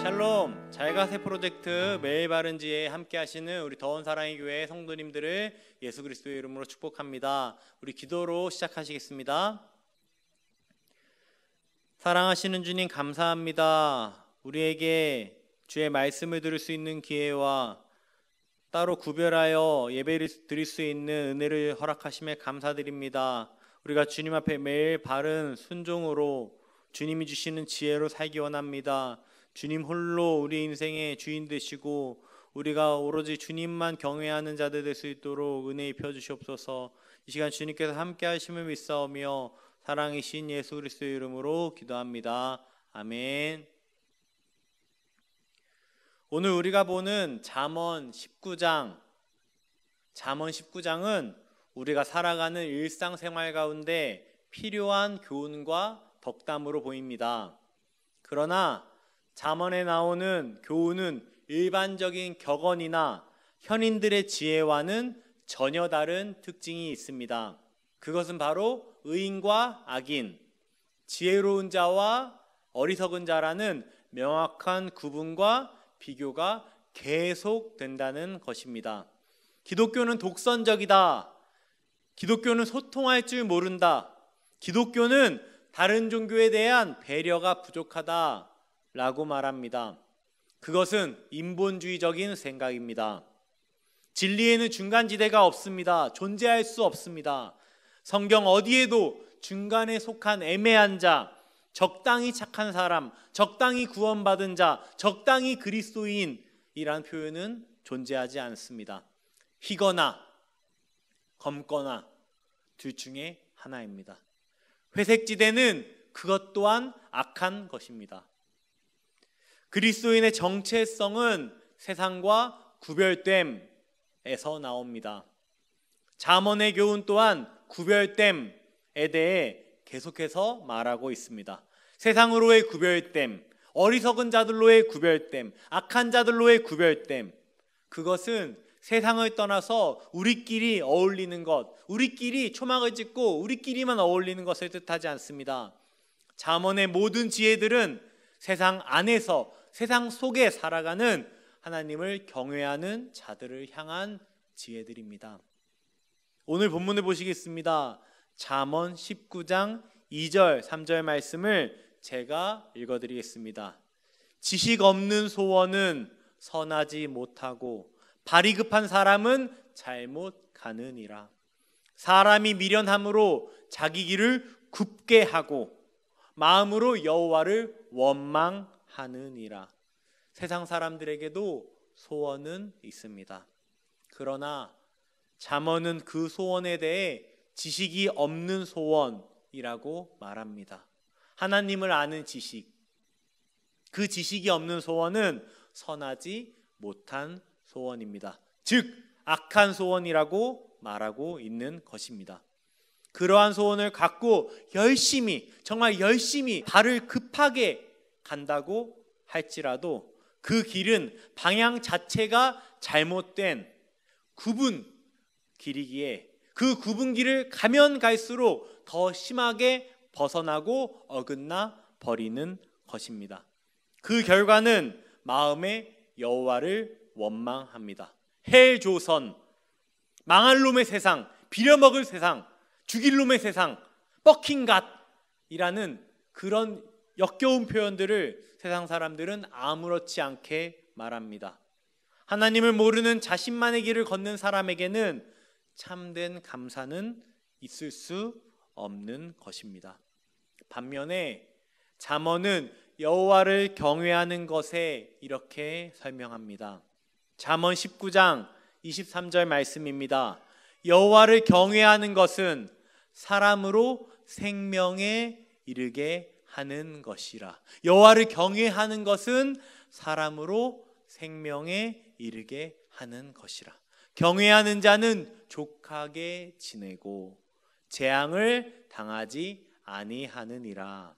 샬롬, 잘가세 프로젝트 매일 바른지에 함께 하시는 우리 더운 사랑의 교회 성도님들을 예수 그리스도의 이름으로 축복합니다. 우리 기도로 시작하시겠습니다. 사랑하시는 주님 감사합니다. 우리에게 주의 말씀을 들을 수 있는 기회와 따로 구별하여 예배를 드릴 수 있는 은혜를 허락하심에 감사드립니다. 우리가 주님 앞에 매일 바른 순종으로 주님이 주시는 지혜로 살기 원합니다. 주님 홀로 우리 인생의 주인 되시고 우리가 오로지 주님만 경외하는 자들 될 수 있도록 은혜 입혀 주시옵소서. 이 시간 주님께서 함께 하심을 믿사오며 사랑이신 예수 그리스도의 이름으로 기도합니다. 아멘. 오늘 우리가 보는 잠언 19장은 우리가 살아가는 일상생활 가운데 필요한 교훈과 덕담으로 보입니다. 그러나 잠언에 나오는 교훈은 일반적인 격언이나 현인들의 지혜와는 전혀 다른 특징이 있습니다. 그것은 바로 의인과 악인, 지혜로운 자와 어리석은 자라는 명확한 구분과 비교가 계속된다는 것입니다. 기독교는 독선적이다. 기독교는 소통할 줄 모른다. 기독교는 다른 종교에 대한 배려가 부족하다 라고 말합니다. 그것은 인본주의적인 생각입니다. 진리에는 중간지대가 없습니다. 존재할 수 없습니다. 성경 어디에도 중간에 속한 애매한 자, 적당히 착한 사람, 적당히 구원받은 자, 적당히 그리스도인이란 표현은 존재하지 않습니다. 희거나 검거나 둘 중에 하나입니다. 회색지대는 그것 또한 악한 것입니다. 그리스도인의 정체성은 세상과 구별됨에서 나옵니다. 잠언의 교훈 또한 구별됨에 대해 계속해서 말하고 있습니다. 세상으로의 구별됨, 어리석은 자들로의 구별됨, 악한 자들로의 구별됨, 그것은 세상을 떠나서 우리끼리 어울리는 것, 우리끼리 초막을 찍고 우리끼리만 어울리는 것을 뜻하지 않습니다. 잠언의 모든 지혜들은 세상 안에서, 세상 속에 살아가는 하나님을 경외하는 자들을 향한 지혜들입니다. 오늘 본문을 보시겠습니다. 잠언 19장 2절 3절 말씀을 제가 읽어드리겠습니다. 지식 없는 소원은 선하지 못하고 발이 급한 사람은 잘못 가느니라. 사람이 미련함으로 자기 길을 굽게 하고 마음으로 여호와를 원망하느니라. 세상 사람들에게도 소원은 있습니다. 그러나 잠언은 그 소원에 대해 지식이 없는 소원이라고 말합니다. 하나님을 아는 지식, 그 지식이 없는 소원은 선하지 못한 소원입니다. 즉 악한 소원이라고 말하고 있는 것입니다. 그러한 소원을 갖고 열심히, 정말 열심히 발을 급하게 간다고 할지라도 그 길은 방향 자체가 잘못된 굽은 길이기에 그 굽은 길을 가면 갈수록 더 심하게 벗어나고 어긋나 버리는 것입니다. 그 결과는 마음에 여호와를 원망합니다. 헬조선, 망할 놈의 세상, 비려먹을 세상, 죽일 놈의 세상, 뻑킹갓이라는 그런 역겨운 표현들을 세상 사람들은 아무렇지 않게 말합니다. 하나님을 모르는 자신만의 길을 걷는 사람에게는 참된 감사는 있을 수 없는 것입니다. 반면에 잠언은 여호와를 경외하는 것에 이렇게 설명합니다. 잠언 19장 23절 말씀입니다. 여호와를 경외하는 것은 사람으로 생명에 이르게 하는 것이라. 여호와를 경외하는 것은 사람으로 생명에 이르게 하는 것이라. 경외하는 자는 족하게 지내고 재앙을 당하지 아니하느니라.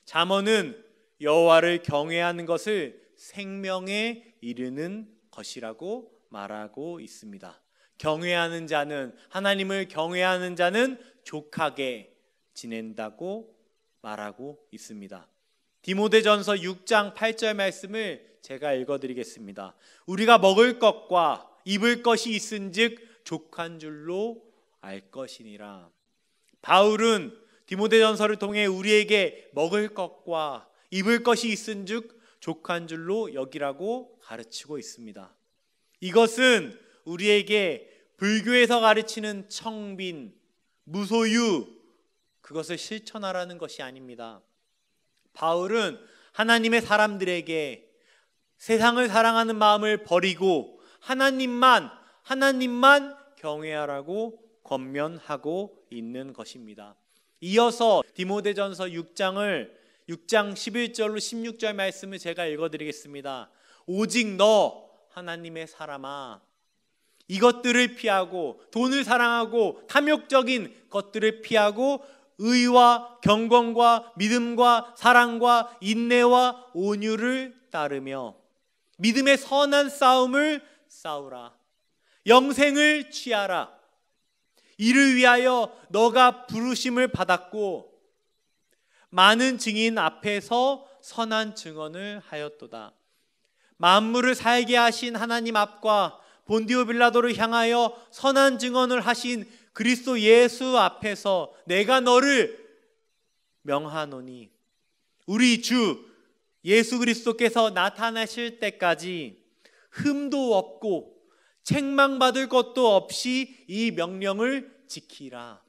잠언은 여호와를 경외하는 것을 생명에 이르는 것이라고 말하고 있습니다. 경외하는 자는, 하나님을 경외하는 자는 족하게 지낸다고 말하고 있습니다. 디모데전서 6장 8절 말씀을 제가 읽어드리겠습니다. 우리가 먹을 것과 입을 것이 있은즉 족한 줄로 알 것이니라. 바울은 디모데전서를 통해 우리에게 먹을 것과 입을 것이 있은즉 족한 줄로 여기라고 가르치고 있습니다. 이것은 우리에게 불교에서 가르치는 청빈, 무소유, 그것을 실천하라는 것이 아닙니다. 바울은 하나님의 사람들에게 세상을 사랑하는 마음을 버리고 하나님만 경외하라고 권면하고 있는 것입니다. 이어서 디모데전서 6장 11절로 16절 말씀을 제가 읽어드리겠습니다. 오직 너 하나님의 사람아, 이것들을 피하고 돈을 사랑하고 탐욕적인 것들을 피하고 의와 경건과 믿음과 사랑과 인내와 온유를 따르며 믿음의 선한 싸움을 싸우라. 영생을 취하라. 이를 위하여 너가 부르심을 받았고 많은 증인 앞에서 선한 증언을 하였도다. 만물을 살게 하신 하나님 앞과 본디오 빌라도를 향하여 선한 증언을 하신 그리스도 예수 앞에서 내가 너를 명하노니, 우리 주 예수 그리스도께서 나타나실 때까지 흠도 없고 책망받을 것도 없이 이 명령을 지키라.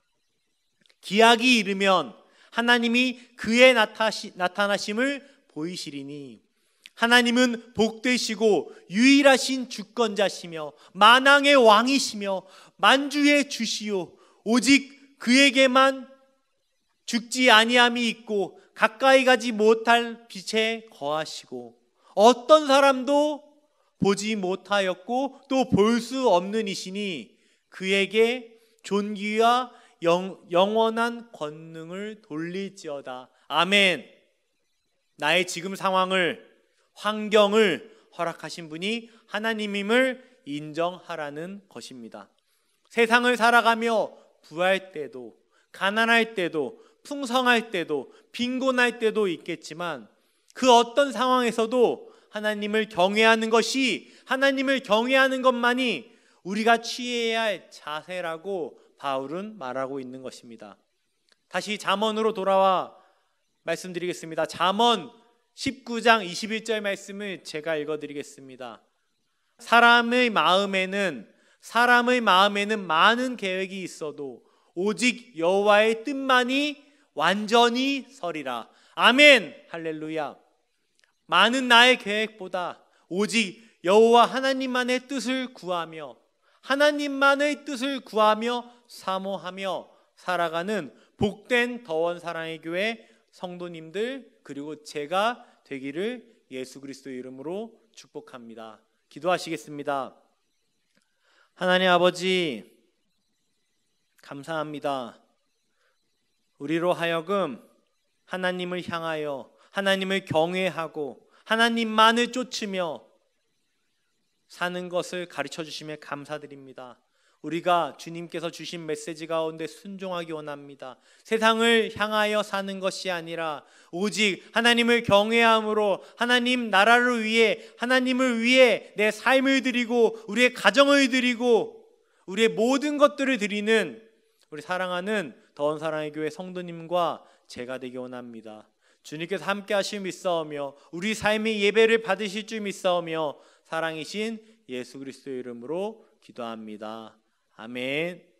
기약이 이르면 하나님이 그의 나타나심을 보이시리니 하나님은 복되시고 유일하신 주권자시며 만왕의 왕이시며 만주의 주시오. 오직 그에게만 죽지 아니함이 있고 가까이 가지 못할 빛에 거하시고 어떤 사람도 보지 못하였고 또 볼 수 없는 이시니 그에게 존귀와 영원한 권능을 돌릴지어다. 아멘. 나의 지금 상황을, 환경을 허락하신 분이 하나님임을 인정하라는 것입니다. 세상을 살아가며 부할 때도, 가난할 때도, 풍성할 때도, 빈곤할 때도 있겠지만 그 어떤 상황에서도 하나님을 경외하는 것이, 하나님을 경외하는 것만이 우리가 취해야 할 자세라고 바울은 말하고 있는 것입니다. 다시 잠언으로 돌아와 말씀드리겠습니다. 잠언 19장 21절 말씀을 제가 읽어드리겠습니다. 사람의 마음에는 많은 계획이 있어도 오직 여호와의 뜻만이 완전히 서리라. 아멘. 할렐루야. 많은 나의 계획보다 오직 여호와 하나님만의 뜻을 구하며 하나님만의 뜻을 구하며 사모하며 살아가는 복된 더원 사랑의 교회 성도님들 그리고 제가 되기를 예수 그리스도의 이름으로 축복합니다. 기도하시겠습니다. 하나님 아버지, 감사합니다. 우리로 하여금 하나님을 향하여 하나님을 경외하고 하나님만을 쫓으며 사는 것을 가르쳐 주심에 감사드립니다. 우리가 주님께서 주신 메시지 가운데 순종하기 원합니다. 세상을 향하여 사는 것이 아니라 오직 하나님을 경외함으로 하나님 나라를 위해, 하나님을 위해 내 삶을 드리고 우리의 가정을 드리고 우리의 모든 것들을 드리는 우리 사랑하는 더원 사랑의 교회 성도님과 제가 되기 원합니다. 주님께서 함께 하실 믿사오며 우리 삶의 예배를 받으실 줄 믿사오며 사랑이신 예수 그리스도의 이름으로 기도합니다. 아멘.